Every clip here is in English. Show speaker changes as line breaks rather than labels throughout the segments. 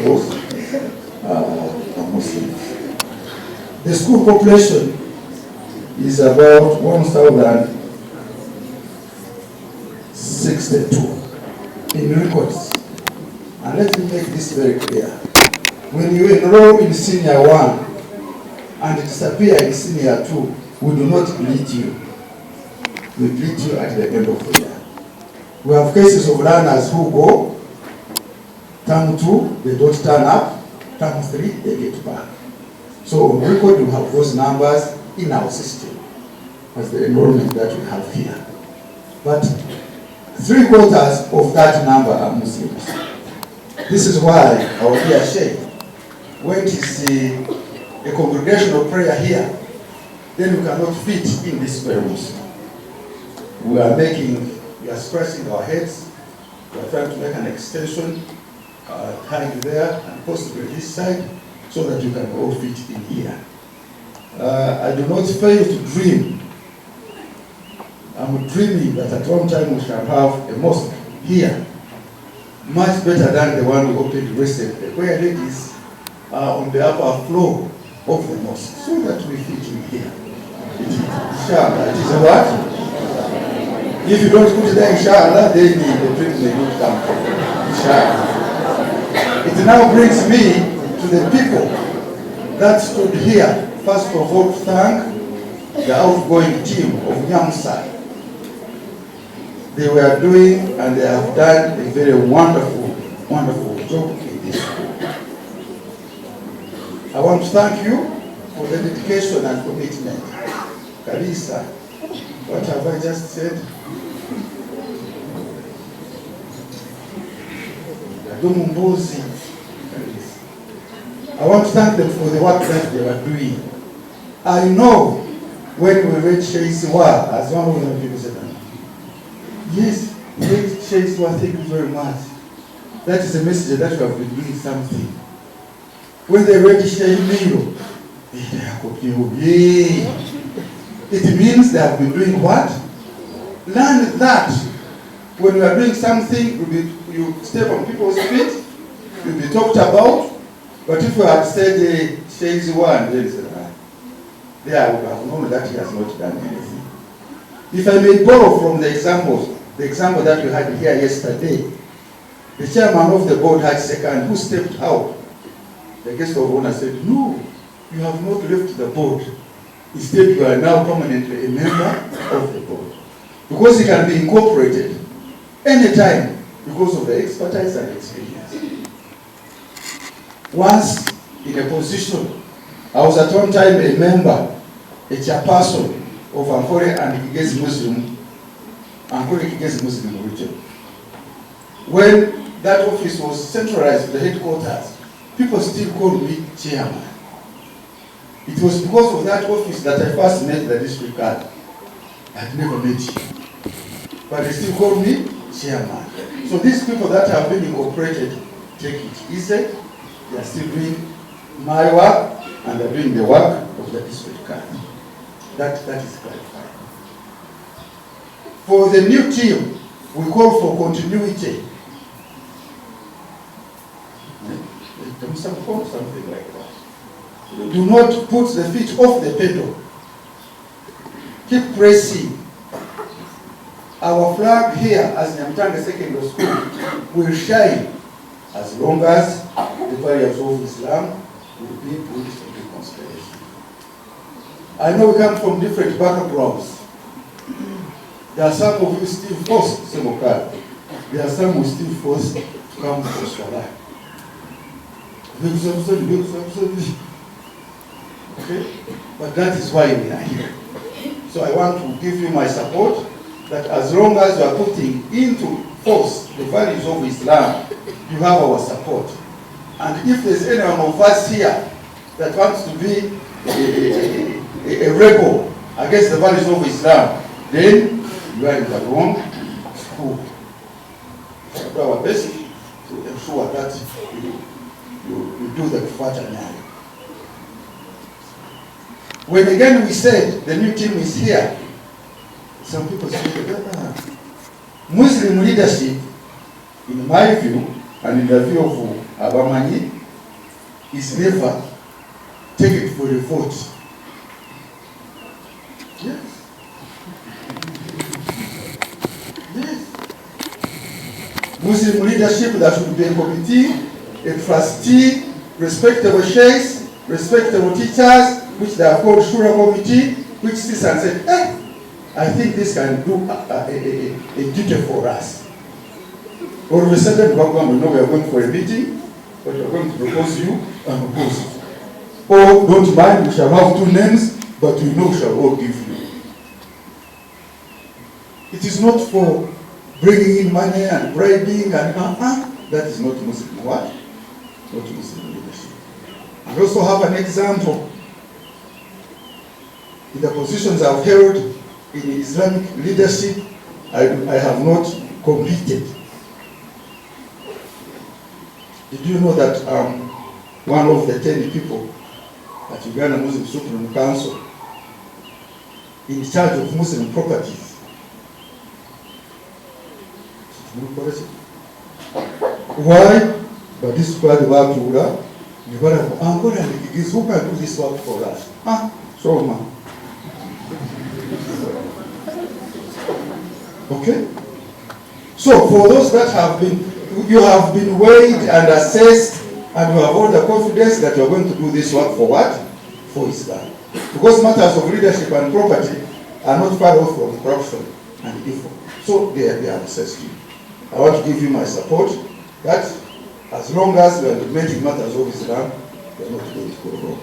those are Muslims. The school population is about 1,062 in records. And let me make this very clear. When you enroll in senior 1 and disappear in senior 2, we do not greet you. We greet you at the end of the year. We have cases of learners who go, term 2, they don't turn up, term 3, they get back. So on record, you have those numbers in our system as the enrollment that we have here. But 3/4 of that number are Muslims. This is why our dear Sheikh, when he see a congregational prayer here, then we cannot fit in this prayer mosque. We are scratching our heads, we are trying to make an extension, height there and possibly this side, so that you can all fit in here. I do not fail to dream. I'm dreaming that at one time we shall have a mosque here, much better than the one we opened recently, where ladies are on the upper floor of the mosque, so that we fit in here. Inshallah, it is a what? If you don't put it there, inshallah, then the dream may not come. Inshallah. It now brings me to the people that stood here, first of all, to thank the outgoing team of Nyamsa. They were doing and they have done a very wonderful, wonderful job in this school. I want to thank you for the dedication and commitment. Kalisa, what have I just said? I want to thank them for the work that they were doing. I know when we read Sheisiwa, as one of the people said, yes, we read Sheisiwa, thank you very much. That is a message that we have been doing something. When they read Sheimiro, it means they have been doing what? Learn that. When you are doing something, you step on people's feet, you'll be talked about. But if you have said Sheisiwa, then there I would have known that he has not done anything. If I may borrow from the example that we had here yesterday, the chairman of the board had second who stepped out. The guest of honor said, no, you have not left the board. Instead, you are now permanently a member of the board. Because he can be incorporated anytime because of the expertise and experience. Once in a position, I was at one time a member, a chairperson of Ankole and Kigezi Muslim region. When that office was centralized to the headquarters, people still called me chairman. It was because of that office that I first met the district card. I'd never met you. But they still call me chairman. So these people that have been incorporated, take it easy. They are still doing my work and they're doing the work of the district card. That is clarified. For the new team, we call for continuity. Something like that. Do not put the feet off the pedal. Keep pressing. Our flag here as Nyamtanga Secondary School will shine as long as the values of Islam will be put into consideration. I know we come from different backgrounds. There are some of you still forced to Semokal. There are some who still forced to come to Salah. Okay? But that is why we are here. So I want to give you my support that as long as you are putting into force the values of Islam, you have our support. And if there's anyone of us here that wants to be a rebel against the values of Islam, then you are in the wrong school. We do our best to ensure that you do the Kufatanyari. When again we said the new team is here, some people say, Muslim leadership, in my view, and in the view of Abamanyi is never taken for a vote. Yes. Yes. Muslim leadership, that should be a committee, a trustee, respectable sheikhs, respectable teachers, which they are called Shura committee, which sits and said, I think this can do a duty for us. All of a sudden, we know we are going for a meeting, but we are going to propose you and oppose it. Or don't mind, we shall have 2 names, but we know we shall all give you. It is not for bringing in money and bribing and that is not Muslim what? Not Muslim leadership. I also have an example. In the positions I've held in Islamic leadership, I have not competed. Did you know that one of the 10 people at Uganda Muslim Supreme Council in charge of Muslim properties? Why? But this squad work to who can do this work for us? So man. Okay? So for those that you have been weighed and assessed, and you have all the confidence that you are going to do this work for what? For Islam. Because matters of leadership and property are not far off from corruption and evil. So they are assessed you. I want to give you my support that as long as we are implementing matters of Islam, we are not going to go wrong.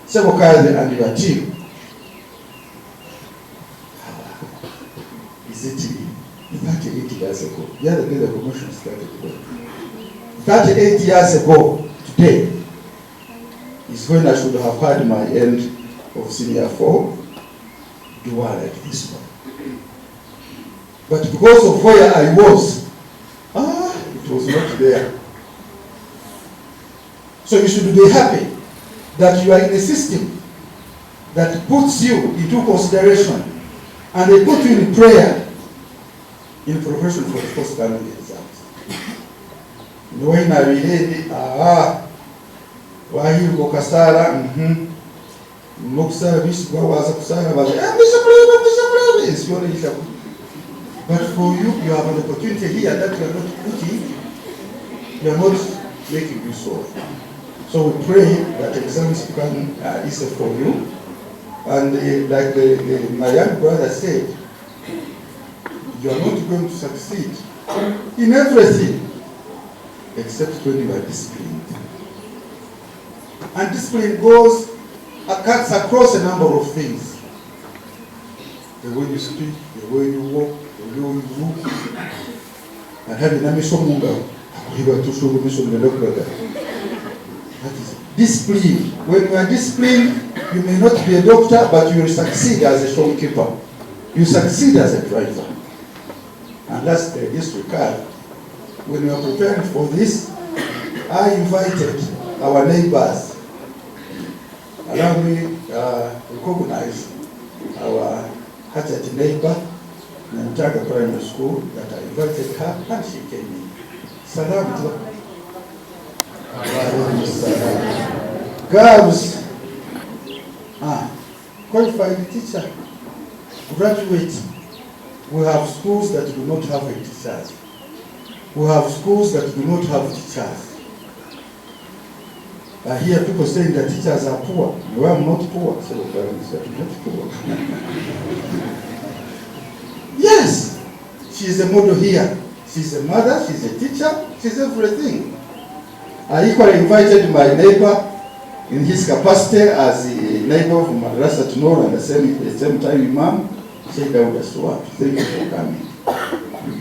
Sebokazi and your team, is it 38 years ago? The other day the promotion started. 38 years ago, today, is when I should have had my end of senior 4, dua like this one. But because of where I was, it was not there. So you should be happy that you are in a system that puts you into consideration and they put you in prayer in preparation for the first family exams. When I read wahirgo kasara, muksara bishwa waza kusara baza, bishop. But for you, you have an opportunity here that you are not putting, you are not making use of. So we pray that exams become easier for you. And like my young brother said, you are not going to succeed in everything except when you are disciplined. And discipline cuts across a number of things. The way you speak, the way you walk, the way you move. And having a mission, that is discipline. When you are disciplined, you may not be a doctor, but you will succeed as a shopkeeper. You succeed as a driver. And that's the district card. When we are preparing for this, I invited our neighbors. Allow me to recognize our Haji neighbor in Ntaga Primary School that I invited her and she came in. Salam to girls, qualified teacher, graduate. We have schools that do not have teachers. We have schools that do not have teachers. I hear people saying that teachers are poor. No, I'm not poor. I said, I'm not poor. Yes, she is a model here. She's a mother, she's a teacher, she's everything. I equally invited my neighbor in his capacity as a neighbor from Madrasa to know and at the same time Imam, Sheikh Dawud Aswat. Thank you for coming.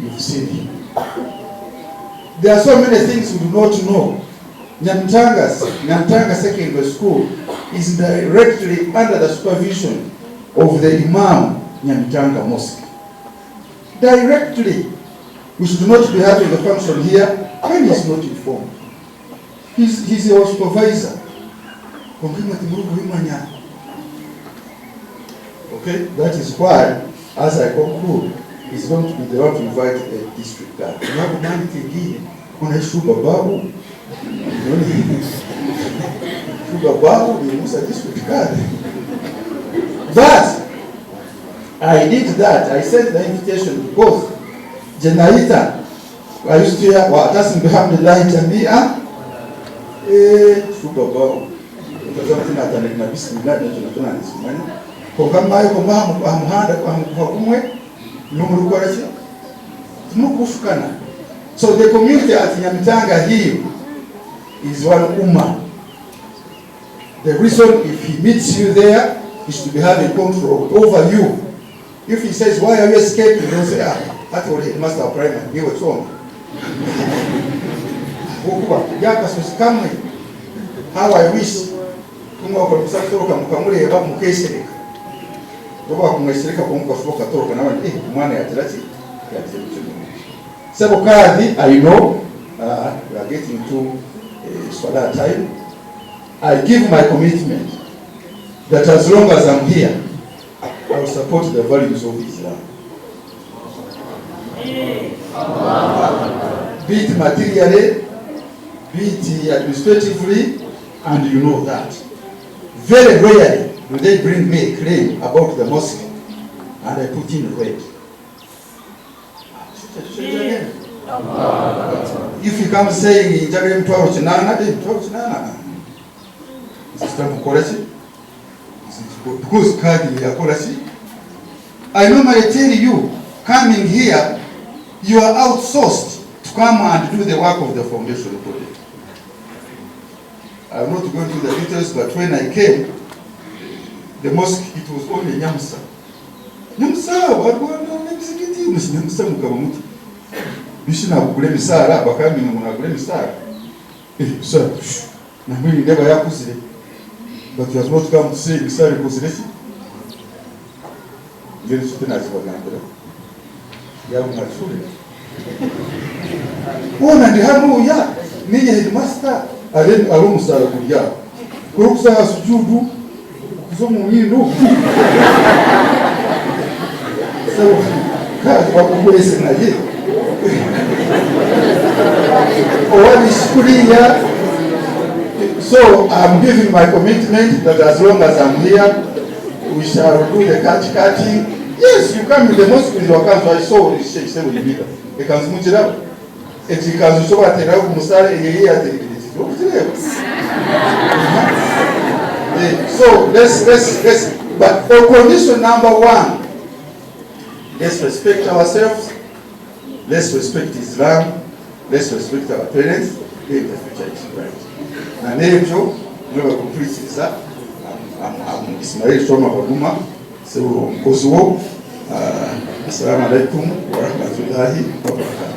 You've seen him. There are so many things we do not know. Nyamtanga Secondary School is directly under the supervision of the Imam Nyamtanga Mosque. Directly. We should not be having a function here when he is not informed. He's our supervisor. Okay, that is why, as I conclude, he's going to be the one to invite the district guard. Sugar Babu. Sugar Babu, you must district card. But I did that. I sent the invitation because Jenaita, I used to hear, Watasim Bihamdullah Jamia, Sugar Babu. Because I'm not a Bismillah, so the community at Nyamitanga here is one Ummah. The reason if he meets you there is to be having control over you. If he says, why are you escaping? You don't say, that's what headmaster of primary, he was wrong. How I wish I know we are getting to Swala time. I give my commitment that as long as I'm here, I will support the values of Islam. Be it materially, be it administratively, and you know that. Very rarely do they bring me a claim about the mosque and I put in red. If you come saying then because I normally tell you, coming here, you are outsourced to come and do the work of the foundation project. I'm not going to the details, but when I came, the mosque, it was only Nyamsa. Nyamsa, what was Nyamsa Mukamuti? Bishina Gulemi Sara, Bakami Munagulemi Sara. Sir, Namili never Yakusiri. But he has not come to say Misari Kusiresi. Very certain as well. Young Matsuri. Oh, and the Hamu Ya, Nini headmaster, I didn't almost start a good yard. Kuruksa has to do some you know. So, what was in a year? What is Korea? So I'm giving my commitment that as long as I'm here, we shall do the cutting. Yes, you come in the mosque with your council. I saw this Sheikh said with you. They can smooth it up. If you can show at the Rav Musare, so let's. But for condition number one, let's respect ourselves. Let's respect Islam. Let's respect our parents. Then the future is bright. And then you never complete this. I'm Ismail Kyooma Baguma. So, Assalamu alaikum wa rahmatullahi wa barakatuh.